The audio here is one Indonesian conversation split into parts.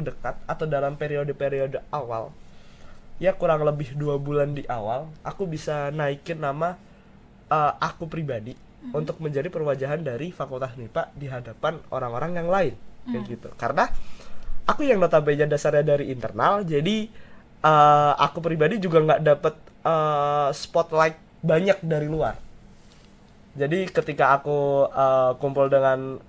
dekat atau dalam periode-periode awal, ya kurang lebih 2 bulan di awal, aku bisa naikin nama aku pribadi untuk menjadi perwajahan dari Fakultas MIPA di hadapan orang-orang yang lain kayak gitu. Karena aku yang notabene dasarnya dari internal, jadi aku pribadi juga nggak dapet spotlight banyak dari luar. Jadi ketika aku kumpul dengan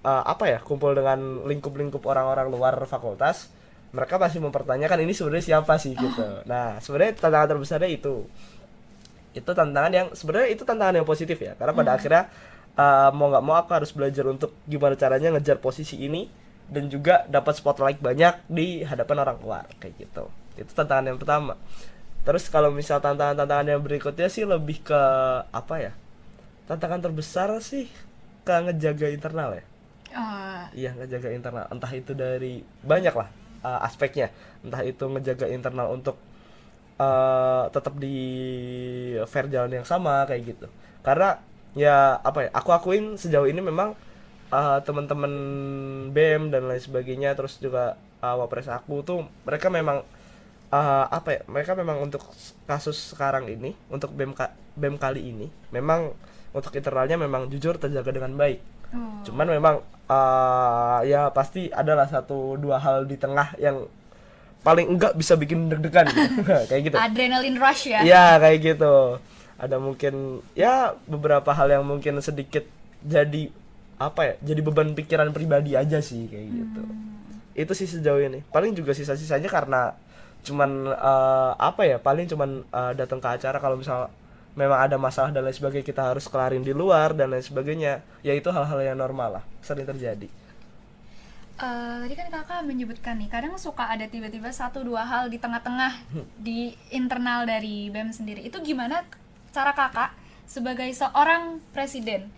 lingkup-lingkup orang-orang luar fakultas, mereka pasti mempertanyakan ini sebenarnya siapa sih gitu. Nah, sebenarnya tantangan terbesarnya itu tantangan yang sebenarnya itu tantangan yang positif ya, karena pada akhirnya mau nggak mau aku harus belajar untuk gimana caranya ngejar posisi ini dan juga dapat spotlight banyak di hadapan orang luar kayak gitu. Itu tantangan yang pertama. Terus kalau misal tantangan yang berikutnya sih lebih ke apa ya, tantangan terbesar sih ke ngejaga internal ya. Iya, ngejaga internal, entah itu dari banyak lah aspeknya, entah itu ngejaga internal untuk tetap di fair jalan yang sama kayak gitu. Karena ya apa ya, aku akuin sejauh ini memang teman-teman BEM dan lain sebagainya, terus juga wapres aku tuh mereka memang mereka memang untuk kasus sekarang ini, untuk BEM kali ini memang untuk internalnya memang jujur terjaga dengan baik. Cuman memang ya pasti adalah 1-2 hal di tengah yang paling enggak bisa bikin deg-degan gitu. Kayak gitu. Adrenaline rush ya. Iya, kayak gitu. Ada mungkin ya beberapa hal yang mungkin sedikit jadi apa ya, jadi beban pikiran pribadi aja sih kayak gitu. Itu sih sejauh ini. Paling juga sisa-sisanya karena cuman paling cuman datang ke acara kalau misal memang ada masalah dan lain sebagainya, kita harus kelarin di luar dan lain sebagainya. Ya itu hal-hal yang normal lah, sering terjadi. Tadi kan kakak menyebutkan nih, kadang suka ada tiba-tiba 1-2 hal di tengah-tengah di internal dari BEM sendiri. Itu gimana cara kakak sebagai seorang presiden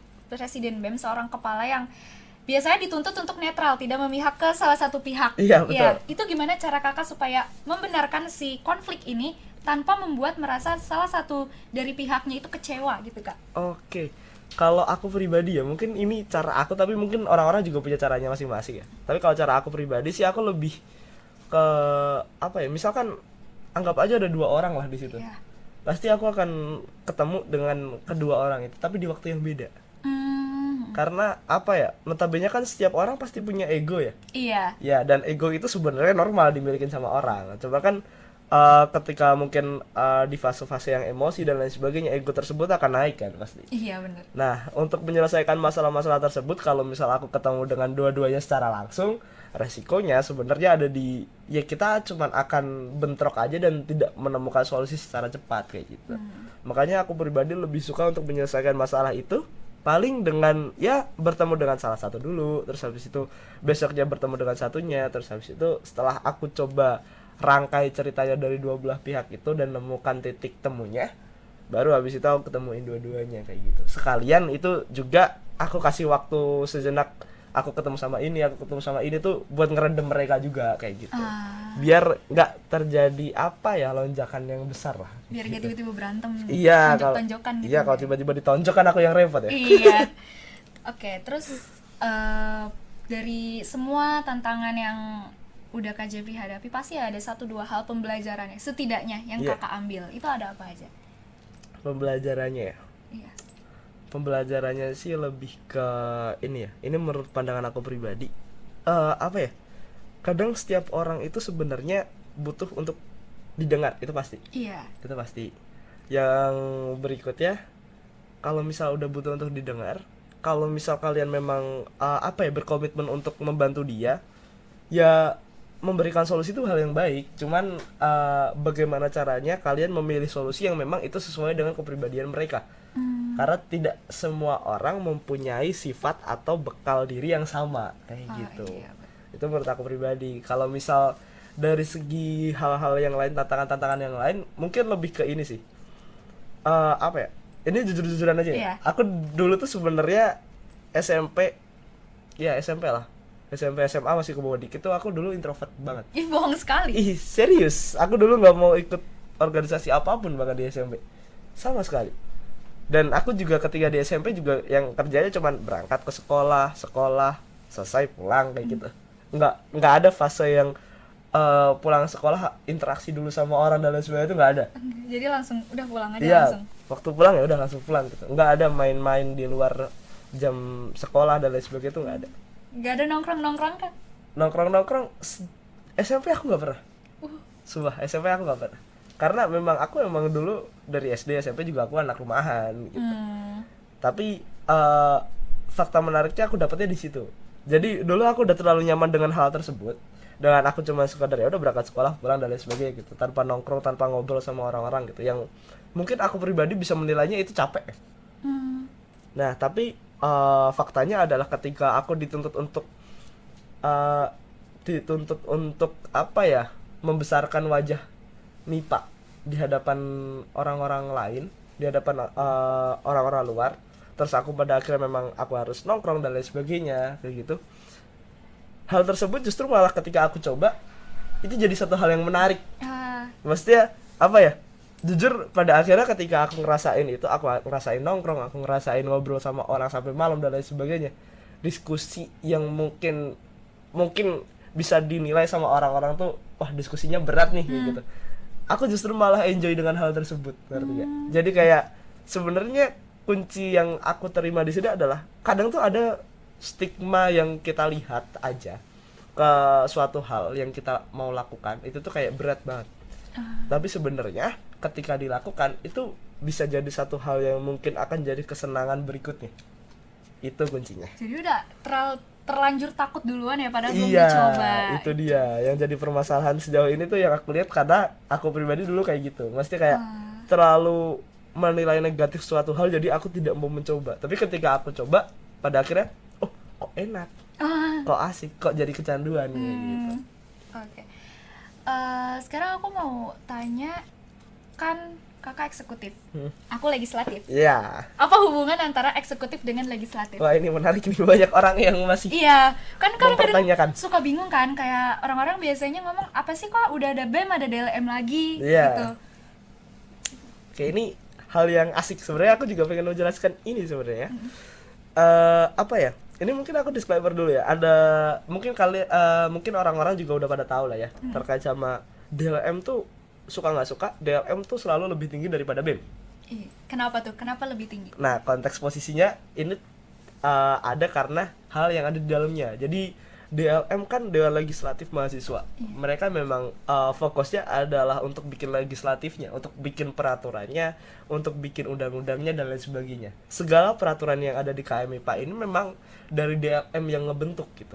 BEM, seorang kepala yang biasanya dituntut untuk netral, tidak memihak ke salah satu pihak. Iya, betul. Ya, itu gimana cara kakak supaya membenarkan si konflik ini tanpa membuat merasa salah satu dari pihaknya itu kecewa gitu, Kak? Oke. Kalau aku pribadi ya, mungkin ini cara aku, tapi mungkin orang-orang juga punya caranya masing-masing ya. Tapi kalau cara aku pribadi sih, aku lebih ke apa ya? Misalkan anggap aja ada 2 orang lah di situ. Iya. Pasti aku akan ketemu dengan kedua orang itu, tapi di waktu yang beda. Karena apa ya? Notabene kan setiap orang pasti punya ego ya. Iya. Ya, dan ego itu sebenarnya normal dimiliki sama orang. Coba kan ketika mungkin di fase-fase yang emosi dan lain sebagainya, ego tersebut akan naik kan pasti. Iya, benar. Nah, untuk menyelesaikan masalah-masalah tersebut, kalau misal aku ketemu dengan dua-duanya secara langsung, resikonya sebenarnya ada di ya kita cuman akan bentrok aja dan tidak menemukan solusi secara cepat kayak gitu. Makanya aku pribadi lebih suka untuk menyelesaikan masalah itu paling dengan ya bertemu dengan salah satu dulu, terus habis itu besoknya bertemu dengan satunya, terus habis itu setelah aku coba rangkai ceritanya dari 2 belah pihak itu dan nemukan titik temunya, baru habis itu aku ketemuin dua-duanya kayak gitu. Sekalian itu juga aku kasih waktu sejenak, aku ketemu sama ini tuh buat ngerendam mereka juga kayak gitu. Biar nggak terjadi apa ya, lonjakan yang besar lah. Biar gitu. gak tiba-tiba berantem, Iya, tonjok-tonjokan gitu. Iya, kalau tiba-tiba ditonjok kan aku yang repot ya. Iya. Oke, terus dari semua tantangan yang udah Kak Jeffrey hadapi, pasti ada 1-2 hal pembelajarannya setidaknya yang Iya. kakak ambil. Itu ada apa aja? Pembelajarannya ya. Iya. Pembelajarannya sih lebih ke ini ya. Ini menurut pandangan aku pribadi. Apa ya? Kadang setiap orang itu sebenarnya butuh untuk didengar, itu pasti. Iya. Itu pasti. Yang berikutnya, kalau misal udah butuh untuk didengar, kalau misal kalian memang berkomitmen untuk membantu dia, ya memberikan solusi itu hal yang baik. Cuman bagaimana caranya kalian memilih solusi yang memang itu sesuai dengan kepribadian mereka. Karena tidak semua orang mempunyai sifat atau bekal diri yang sama kayak gitu. Iya. Itu menurut aku pribadi. Kalau misal dari segi hal-hal yang lain, tantangan-tantangan yang lain, mungkin lebih ke ini sih. Ini jujur-jujuran aja ya. Iya. Aku dulu tuh sebenarnya SMP lah. SMP SMA masih ke bawah dikit tuh aku dulu introvert banget. Ih, bohong sekali. Ih, serius. Aku dulu nggak mau ikut organisasi apapun bahkan di SMP. Sama sekali. Dan aku juga ketika di SMP juga yang kerjanya cuman berangkat ke sekolah, selesai pulang kayak gitu. Nggak ada fase yang pulang sekolah interaksi dulu sama orang dan lain sebagainya itu nggak ada. Jadi langsung udah pulang aja Iya, langsung. waktu pulang ya udah langsung pulang gitu. Nggak ada main-main di luar jam sekolah dan lain sebagainya itu nggak ada. Gak ada nongkrong-nongkrong kan? Nongkrong SMP aku nggak pernah. Sumpah SMP aku nggak pernah. Karena memang dulu dari SD SMP juga aku anak rumahan gitu. Tapi fakta menariknya aku dapetnya di situ. Jadi dulu aku udah terlalu nyaman dengan hal tersebut. Dengan aku cuma sekadar ya udah berangkat sekolah, pulang dan lain sebagainya gitu. Tanpa nongkrong, tanpa ngobrol sama orang-orang gitu. Yang mungkin aku pribadi bisa menilainya itu capek. Nah, tapi faktanya adalah ketika aku dituntut untuk apa ya? Membesarkan wajah MIPA di hadapan orang-orang lain, di hadapan orang-orang luar. Terus aku pada akhirnya memang aku harus nongkrong dan lain sebagainya kayak gitu. Hal tersebut justru malah ketika aku coba itu jadi satu hal yang menarik. Maksudnya apa ya? Jujur pada akhirnya ketika aku ngerasain itu, aku ngerasain nongkrong, aku ngerasain ngobrol sama orang sampai malam dan lain sebagainya. Diskusi yang mungkin bisa dinilai sama orang-orang tuh, wah diskusinya berat nih gitu. Aku justru malah enjoy dengan hal tersebut, ngerti gak? Jadi kayak sebenarnya kunci yang aku terima di sini adalah kadang tuh ada stigma yang kita lihat aja ke suatu hal yang kita mau lakukan itu tuh kayak berat banget. Tapi sebenarnya ketika dilakukan itu bisa jadi satu hal yang mungkin akan jadi kesenangan berikutnya. Itu kuncinya. Jadi udah terlanjur takut duluan ya padahal belum Iya, dicoba. itu dia yang jadi permasalahan sejauh ini tuh yang aku lihat, karena aku pribadi dulu kayak gitu. Mesti kayak terlalu menilai negatif suatu hal jadi aku tidak mau mencoba. Tapi ketika aku coba pada akhirnya kok enak, kok asik, kok jadi kecanduan gitu. Oke. Sekarang aku mau tanya, kan kakak eksekutif, aku legislatif. Iya. Apa hubungan antara eksekutif dengan legislatif? Wah, ini menarik nih, banyak orang yang masih Iya, kan kadang mempertanyakan. suka bingung kan, kayak orang-orang biasanya ngomong apa sih kok udah ada BEM ada DLM lagi gitu. Oke, ini hal yang asik sebenarnya. Aku juga pengen menjelaskan ini sebenarnya. Apa ya? Ini mungkin aku disclaimer dulu ya. Ada mungkin orang-orang juga udah pada tahu lah ya terkait sama DLM tuh, suka nggak suka DLM tuh selalu lebih tinggi daripada BEM. Kenapa tuh? Kenapa lebih tinggi? Nah, konteks posisinya ini ada karena hal yang ada di dalamnya. Jadi DLM kan Dewan Legislatif Mahasiswa. Mereka memang fokusnya adalah untuk bikin legislatifnya, untuk bikin peraturannya, untuk bikin undang-undangnya dan lain sebagainya. Segala peraturan yang ada di KMIPA ini memang dari DLM yang ngebentuk gitu.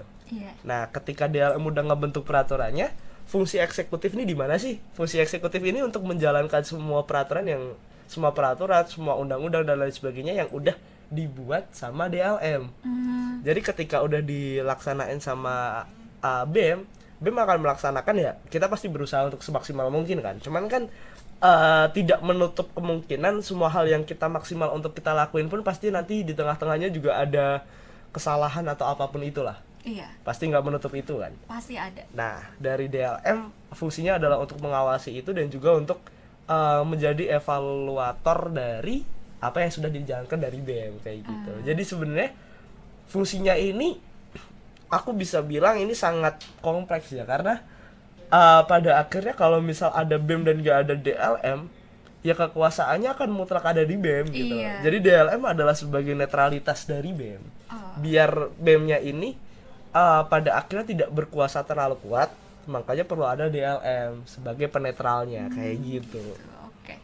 Nah, ketika DLM udah ngebentuk peraturannya, fungsi eksekutif ini di mana sih? Fungsi eksekutif ini untuk menjalankan semua peraturan, semua undang-undang dan lain sebagainya yang udah dibuat sama DLM. Jadi ketika udah dilaksanain sama BEM akan melaksanakan ya, kita pasti berusaha untuk semaksimal mungkin kan. Cuman kan tidak menutup kemungkinan semua hal yang kita maksimal untuk kita lakuin pun pasti nanti di tengah-tengahnya juga ada kesalahan atau apapun itulah. Iya. Pasti nggak menutup itu kan. Pasti ada. Nah, dari DLM fungsinya adalah untuk mengawasi itu dan juga untuk menjadi evaluator dari apa yang sudah dijalankan dari BEM kayak gitu. Jadi sebenarnya fungsinya ini aku bisa bilang ini sangat kompleks ya, karena pada akhirnya kalau misal ada BEM dan gak ada DLM, ya kekuasaannya akan mutlak ada di BEM gitu. Jadi DLM adalah sebagai netralitas dari BEM. Biar BEM-nya ini pada akhirnya tidak berkuasa terlalu kuat, makanya perlu ada DLM sebagai penetralnya kayak gitu. Oke.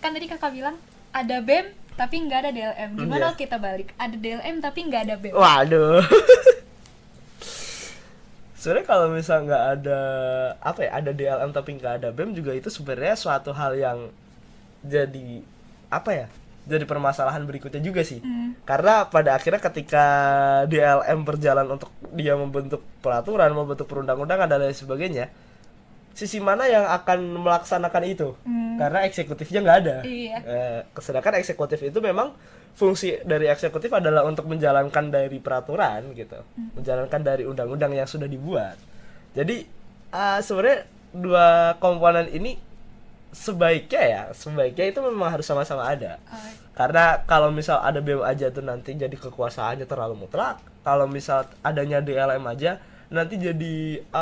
Kan tadi kakak bilang ada BEM tapi nggak ada DLM. Gimana kita balik? Ada DLM tapi nggak ada BEM. Waduh. Sebenarnya kalau misal nggak ada ada DLM tapi nggak ada BEM juga itu sebenarnya suatu hal yang jadi jadi permasalahan berikutnya juga sih. Karena pada akhirnya ketika DLM berjalan untuk dia membentuk peraturan, membentuk perundang-undangan dan lain sebagainya, sisi mana yang akan melaksanakan itu? Karena eksekutifnya nggak ada. Sedangkan eksekutif itu memang fungsi dari eksekutif adalah untuk menjalankan dari peraturan gitu, menjalankan dari undang-undang yang sudah dibuat. Jadi sebenarnya dua komponen ini sebaiknya itu memang harus sama-sama ada. Karena kalau misal ada BEM aja tuh nanti jadi kekuasaannya terlalu mutlak. Kalau misal adanya DLM aja nanti jadi